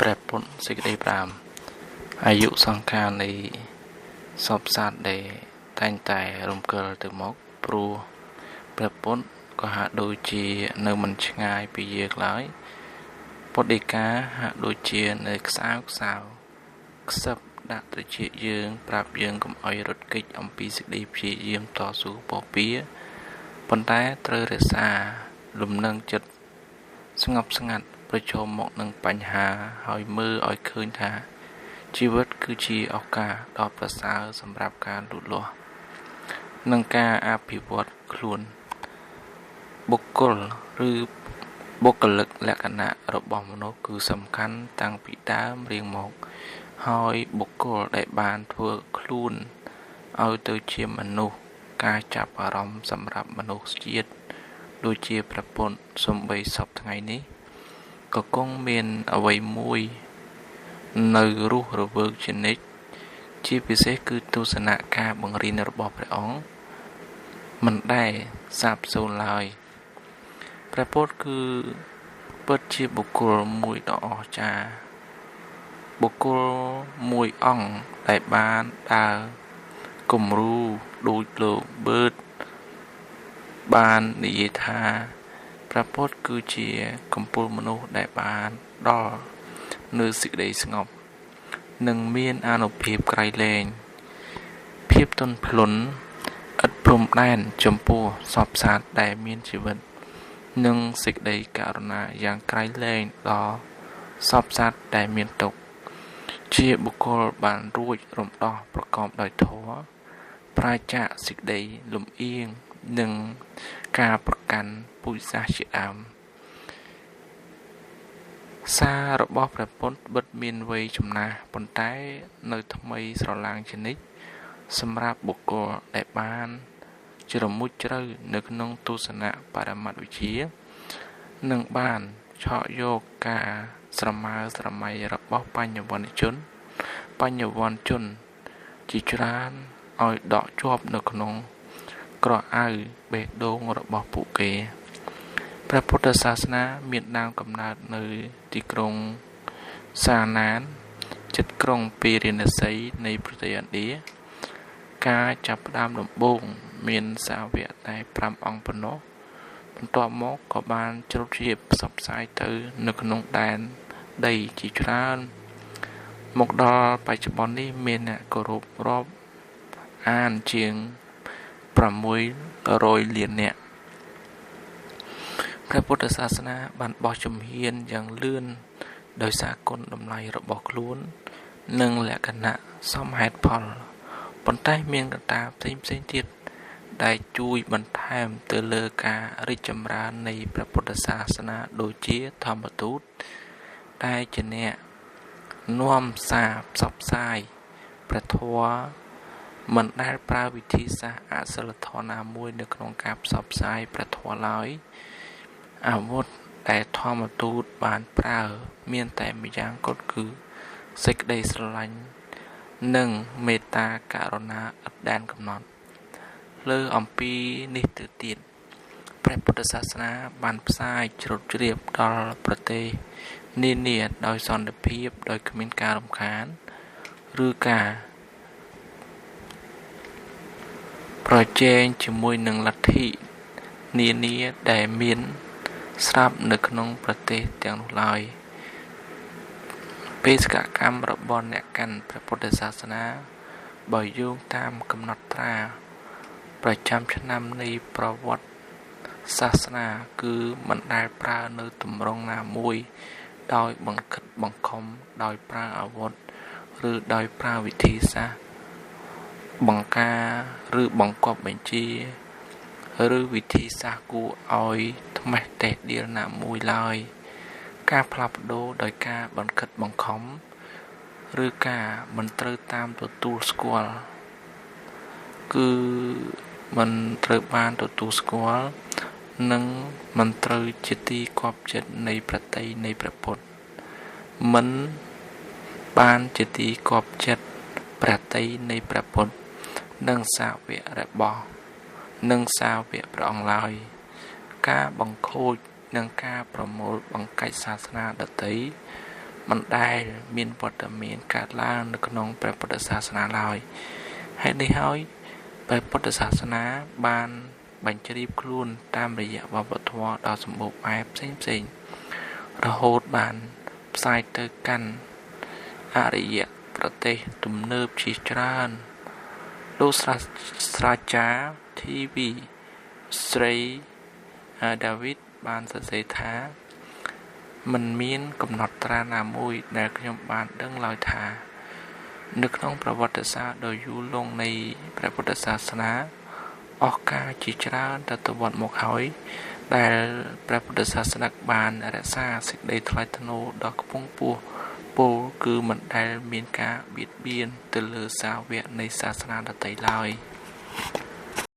ព្រះពុទ្ធសេចក្តីប្រាំអាយុសង្ខារនៃសពសត្វដែលតែងតែរំកិលទៅមកព្រោះព្រះពុទ្ធក៏ហាក់ដូចជានៅមិនឆ្ងាយពីយើងឡើយពុទ្ធដីកាហាក់ដូចជានៅខ្សោខ្សឹបដាក់ត្រចៀកយើងប្រាប់យើងកុំអោយរត់គេចអំពីសេចក្តីព្យាយាមតស៊ូបពៀប៉ុន្តែត្រូវរក្សាលំនឹងចិត្តស្ងប់ស្ងាត់ប្រឈមមកនឹងបញ្ហាហើយមើលឲ្យឃើញថាជីវិតគឺជាឱកាសដ៏ប្រសើរសម្រាប់ការលូតលាស់និងការអភិវឌ្ឍខ្លួនបុគ្គលឬបុគ្គលិកលក្ខណៈរបស់មនុស្សគឺសំខាន់តាំងពីដើមរៀងមកហើយបុគ្គលដែលបានធ្វើខ្លួនឲ្យទៅជាមនុស្សការចាប់អារម្មណ៍សម្រាប់មនុស្សជាតិដូចជាព្រះពុទ្ធសំបីសពថ្ងៃនេះក៏គង់មានអ្វីមួយនៅរស់រវើកជានិច្ចជាពិសេសគឺទស្សនៈការបង្រៀនរបស់ព្រះអង្គមិនដែលសាបសូន្យឡើយព្រះពុទ្ធគឺពិតជាបុគ្គលមួយដ៏អស្ចារ្យបុគ្គលមួយអង្គដែលបានដើរគំរូដូចលោកបឺតបាននិយាយថាព្រះពុទ្ធគឺជាកំពូលមនុស្សដែលបានដល់នៅសេចក្តីស្ងប់និងមានអានុភាពក្រៃលែងភាពទន់ភ្លន់ឥតព្រំដែនចំពោះសពសត្វដែលមានជីវិតនិងសេចក្តីករុណាយ៉ាងក្រៃលែងដល់សពសត្វដែលមានទុក្ខជាបុគ្គលបានរួចរំដោះប្រកបដោយធម៌ប្រាជ្ញាសេចក្តីលំអៀងនិងការប្រកាន់ពុទ្ធសាសនាជាដើមសាររបស់ព្រះពុទ្ធបិទមានវ័យចំណាស់ប៉ុន្តែនៅថ្មីស្រឡាងជានិច្ចសម្រាប់បុគ្គលដែលបានជ្រមុជជ្រៅនៅក្នុងទស្សនៈបរមត្ថវិជ្ជានិងបានឆក់យកការស្រមើស្រមៃរបស់បញ្ញវន្តជនជាច្រើនឲ្យដកជាប់នៅក្នុងក្រអៅបេះដូងរបស់ពួកគេព្រះពុទ្ធសាសនាមានដើមកំណើតនៅទីក្រុងសាណានជិតក្រុងពារាណសីនៃប្រទេសឥណ្ឌាការចាប់ផ្ដើមដំបូងមានសាវកតែ5អង្គប៉ុណ្ណោះបន្ទាប់មកក៏បានជ្រុតជ្រាបផ្សព្វផ្សាយទៅនៅក្នុងដែនដីជាច្រើនមកដល់បច្ចុប្បន្ននេះមានអ្នកគោរពរាប់អានជាង600លាននាក់ព្រះពុទ្ធសាសនាបានបោះជំហានយ៉ាងលឿនដោយសារគុណតម្លៃរបស់ខ្លួននិងលក្ខណៈសមហេតុផលប៉ុន្តែមានកត្តាផ្សេងទៀតដែលជួយបន្ថែមទៅលើការរីកចម្រើននៃព្រះពុទ្ធសាសនាដូចជាធម្មទូតដែលជាអ្នកនាំសារផ្សព្វផ្សាយព្រះធម៌មិនដែលប្រើវិធីសាស្ត្រអសិលធម៌ណាមួយនៅក្នុងការផ្សព្វផ្សាយព្រះធម៌ឡើយអាវុធដែលធម្មទូតបានប្រើមានតែម្យ៉ាងគត់គឺសេចក្តីស្រឡាញ់និងមេត្តាករុណាឥតដែនកំណត់លើអំពីនេះទៅទៀតព្រះពុទ្ធសាសនាបានផ្សាយជ្រុតជ្រាបដល់ប្រទេសនានាដោយសន្តិភាពដោយគ្មានការរំខានឬការប្រជែងជាមួយនឹងលទ្ធិនានាដែលមានស្រាប់នៅក្នុងប្រទេសទាំងនោះឡើយបេសកកម្មរបស់អ្នកកាន់ព្រះពុទ្ធសាសនាបើយោងតាមកំណត់ត្រាប្រចាំឆ្នាំនៃប្រវត្តិសាសនាគឺមិនដែលប្រើនៅទម្រង់ណាមួយដោយបង្ខិតបង្ខំដោយប្រើអាវុធឬដោយប្រើវិធីសាស្ត្របង្ការឬបង្គាប់បញ្ជាឬវិធីសាស្ត្រគួរឲ្យថ្មេះតេះដៀលណាមួយឡើយការផ្លាស់ប្ដូរដោយការបង្ខិតបង្ខំឬការមិនត្រូវតាមទទួលស្គាល់គឺមិនត្រូវបានទទួលស្គាល់និងមិនត្រូវជាទីគាប់ចិត្តនៃប្រតិនៃព្រះពុទ្ធមិនបានជាទីគាប់ចិត្តប្រតិនៃព្រះពុទ្ធនិងសាវករបស់និងសាវកព្រះអង្គឡើយការបង្ខូចនិងការប្រមូលបង្កាច់សាសនាដទៃ មិនដែលមានវត្តមានកើតឡើងនៅក្នុងព្រះពុទ្ធសាសនាឡើយហើយនេះហើយព្រះពុទ្ធសាសនាបានបញ្ជ្រាបខ្លួនតាមរយៈវប្បធម៌ដ៏សម្បូរបែបផ្សេងៗរហូតបានផ្សាយទៅកាន់អរិយប្រទេសទំនើបជាច្រើនលោកស្រាចារ្យធីវីស្រីដាវីតបានសរសេរថាមិនមានកំណត់ត្រាណាមួយដែលខ្ញុំបានដឹងឡើយថានៅក្នុងប្រវត្តិសាស្ត្រដ៏យូរលង់នៃព្រះពុទ្ធសាសនាអស់កាលជាច្រើនតទៅវត្តមកហើយដែលព្រះពុទ្ធសាសនាបានរក្សាសេចក្តីថ្លៃថ្នូរដ៏ខ្ពង់ខ្ពស់ពោលគឺមិនដែលមានការបៀតបៀនទៅលើសាវកនៃសាសនាដទៃឡើយ